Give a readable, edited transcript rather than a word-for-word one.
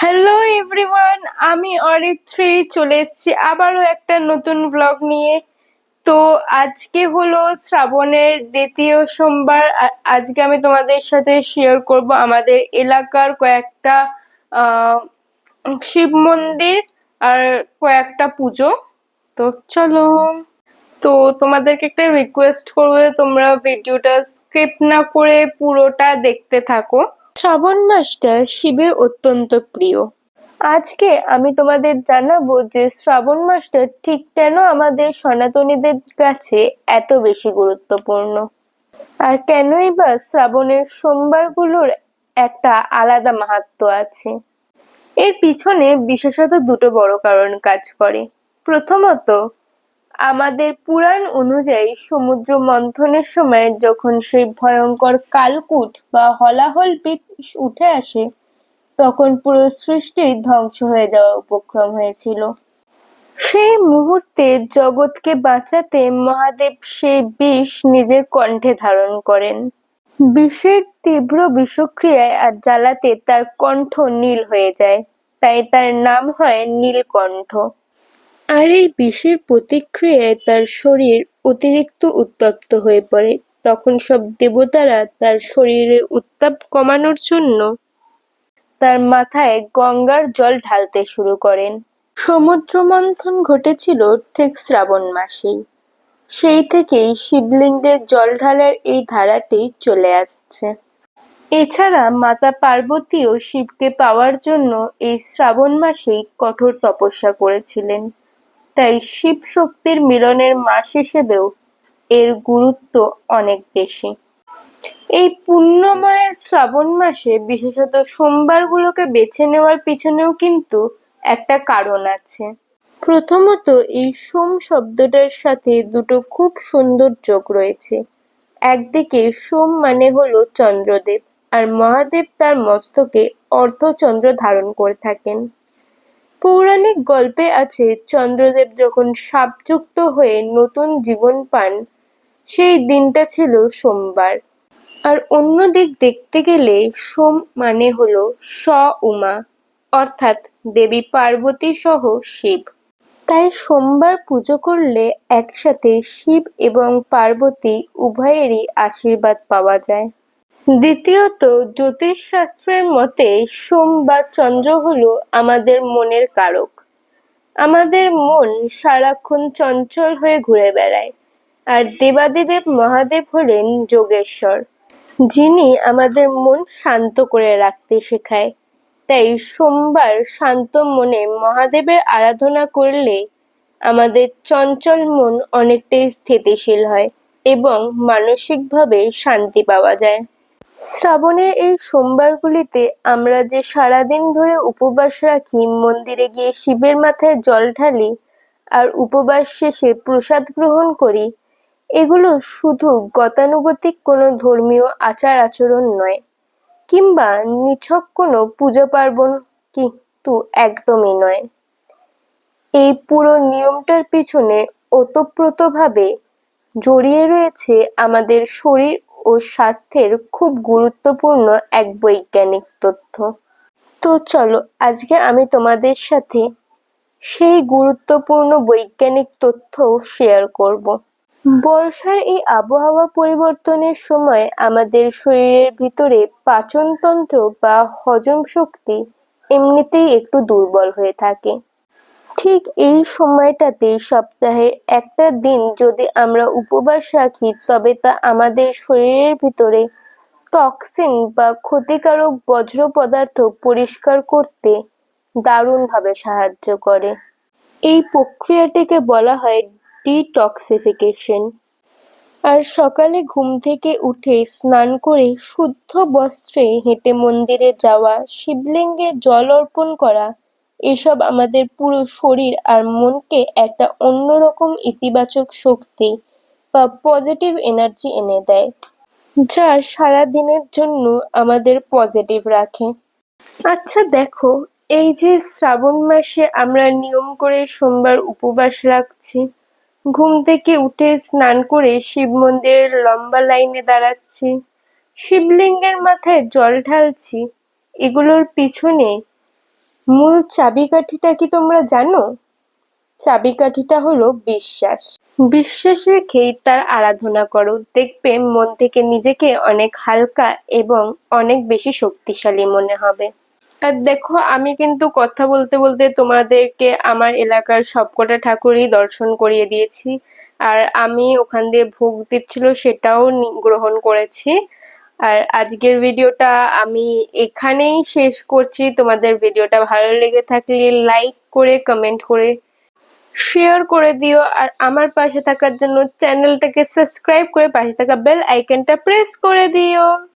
Hello everyone, আমি অরিত্রী চলে এসেছি আবারও একটা নতুন ব্লগ নিয়ে। তো আজকে হলো শ্রাবণের দ্বিতীয় সোমবার। আজকে আমি তোমাদের সাথে শেয়ার করব আমাদের এলাকার কয়েকটা আহ শিব মন্দির আর কয়েকটা পুজো। তো চলো। তো তোমাদেরকে একটা রিকোয়েস্ট করবো যে তোমরা ভিডিওটা স্কিপ না করে পুরোটা দেখতে থাকো। শ্রাবণ মাসটা শিবের অত্যন্ত প্রিয়। আজকে আমি তোমাদের জানাবো যে শ্রাবণ মাসটা ঠিক কেন আমাদের সনাতনীদের কাছে এত বেশি গুরুত্বপূর্ণ, আর কেনই বা শ্রাবণের সোমবারগুলোর একটা আলাদা মাহাত্ম্য আছে। এর পিছনে বিশেষত দুটো বড় কারণ কাজ করে। প্রথমত, আমাদের পুরাণ অনুযায়ী সমুদ্র মন্থনের সময় যখন সেই ভয়ঙ্কর কালকূট বা হলাহল পিঠ উঠে আসে, তখন পুরো সৃষ্টি ধ্বংস হয়ে যাওয়া উপক্রম হয়েছিল। সেই মুহূর্তে জগৎকে বাঁচাতে মহাদেব সেই বিষ নিজের কণ্ঠে ধারণ করেন। বিষের তীব্র বিষক্রিয়ায় আর জ্বালাতে তার কণ্ঠ নীল হয়ে যায়, তাই তার নাম হয় নীলকণ্ঠ। আর এই বিষের প্রতিক্রিয়ায় তার শরীর অতিরিক্ত উত্তপ্ত হয়ে পড়ে। তখন সব দেবতারা তার শরীরের উত্তাপ কমানোর জন্য তার মাথায় গঙ্গার জল ঢালতে শুরু করেন। সমুদ্র মন্থন ঘটেছিল ঠিক শ্রাবণ মাসেই। সেই থেকেই শিবলিঙ্গে জল ঢালার এই ধারাটি চলে আসছে। এছাড়া মাতা পার্বতীও শিবকে পাওয়ার জন্য এই শ্রাবণ মাসেই কঠোর তপস্যা করেছিলেন। তাই শিব শক্তির মিলনের মাস হিসেবেও এর গুরুত্ব অনেক বেশি। এই পুণ্যময় শ্রাবণ মাসে বিশেষত সোমবারগুলোকে বেছে নেওয়ার পিছনেও কিন্তু একটা কারণ আছে। প্রথমত, এই সোম শব্দটার সাথে দুটো খুব সুন্দর যোগ রয়েছে। একদিকে সোম মানে হলো চন্দ্রদেব, আর মহাদেব তার মস্তকে অর্ধচন্দ্র ধারণ করে থাকেন। পৌরাণিক গল্পে আছে, চন্দ্রদেব যখন শাপযুক্ত হয়ে নতুন জীবন পান, সেই দিনটা ছিল সোমবার। আর অন্য দিক দেখতে গেলে সোম মানে হলো উমা, অর্থাৎ দেবী পার্বতী সহ শিব। তাই সোমবার পুজো করলে একসাথে শিব এবং পার্বতী উভয়েরই আশীর্বাদ পাওয়া যায়। দ্বিতীয়ত, জ্যোতিষশাস্ত্রের মতে সোম বা চন্দ্র হলো আমাদের মনের কারক। আমাদের মন সারাক্ষণ চঞ্চল হয়ে ঘুরে বেড়ায়, আর দেবাদিদেব মহাদেব হলেন যোগেশ্বর, যিনি আমাদের মন শান্ত করে রাখতে শেখায়। তাই সোমবার শান্ত মনে মহাদেবের আরাধনা করলে আমাদের চঞ্চল মন অনেকটাই স্থিতিশীল হয় এবং মানসিকভাবে শান্তি পাওয়া যায়। শ্রাবণের এই সোমবারগুলিতে আমরা যে সারাদিন ধরে উপবাস রাখি, মন্দিরে গিয়ে শিবের মাথায় জল ঢালি আর উপবাস শেষে প্রসাদ গ্রহণ করি, এগুলো শুধু গতানুগতিক কোনো ধর্মীয় আচার আচরণ নয়, কিংবা নিছক কোনো পুজো পার্বণ, কিন্তু একদমই নয়। এই পুরো নিয়মটার পিছনে ওতপ্রোতভাবে জড়িয়ে রয়েছে আমাদের শরীর ও স্বাস্থ্যের খুব গুরুত্বপূর্ণ এক বৈজ্ঞানিক তথ্য। তো চলো, আজকে আমি তোমাদের সাথে সেই গুরুত্বপূর্ণ বৈজ্ঞানিক তথ্য শেয়ার করব। বর্ষার এই আবহাওয়া পরিবর্তনের সময় আমাদের শরীরের ভিতরে পাচনতন্ত্র বা হজম শক্তি এমনিতেই একটু দুর্বল হয়ে থাকে। ঠিক এই সময়টাতে সপ্তাহে একটা দিন যদি আমরা উপবাস রাখি, তবে তা আমাদের শরীরের ভিতরে টক্সিন বা ক্ষতিকারক বজ্র পদার্থ পরিষ্কার করতে দারুণভাবে সাহায্য করে। এই প্রক্রিয়াটিকে বলা হয় ডিটক্সিফিকেশন। আর সকালে ঘুম থেকে উঠে স্নান করে শুদ্ধ বস্ত্রে হেঁটে মন্দিরে যাওয়া, শিবলিঙ্গে জল অর্পণ করা, এসব আমাদের পুরো শরীর আর মনকে একটা অন্যরকম ইতিবাচক শক্তি বা পজিটিভ এনার্জি এনে দেয়, যা সারা দিনের জন্য আমাদের পজিটিভ রাখে। আচ্ছা দেখো, এই যে শ্রাবণ মাসে আমরা নিয়ম করে সোমবার উপবাস রাখছি, ঘুম থেকে উঠে স্নান করে শিব মন্দিরের লম্বা লাইনে দাঁড়াচ্ছি, শিবলিঙ্গের মাথায় জল ঢালছি, এগুলোর পিছনে মূল চাবিকাঠিটা কি তোমরা জানো? চাবিকাঠিটা হলো বিশ্বাস। বিশ্বাস রেখেই তার আরাধনা করো, দেখবে মন থেকে নিজেকে অনেক হালকা এবং অনেক বেশি শক্তিশালী মনে হবে। আর দেখো, আমি কিন্তু কথা বলতে বলতে তোমাদেরকে আমার এলাকার সবকটা ঠাকুরই দর্শন করিয়ে দিয়েছি। আর আমি ওখান দিয়ে ভোগ দিচ্ছিল সেটাও গ্রহণ করেছি। আর আজকের ভিডিওটা আমি এখানেই শেষ করছি। তোমাদের ভিডিওটা ভালো লেগে থাকলে লাইক করে, কমেন্ট করে, শেয়ার করে দিও। আর আমার পাশে থাকার জন্য চ্যানেলটাকে সাবস্ক্রাইব করে পাশে থাকা বেল আইকনটা প্রেস করে দিও।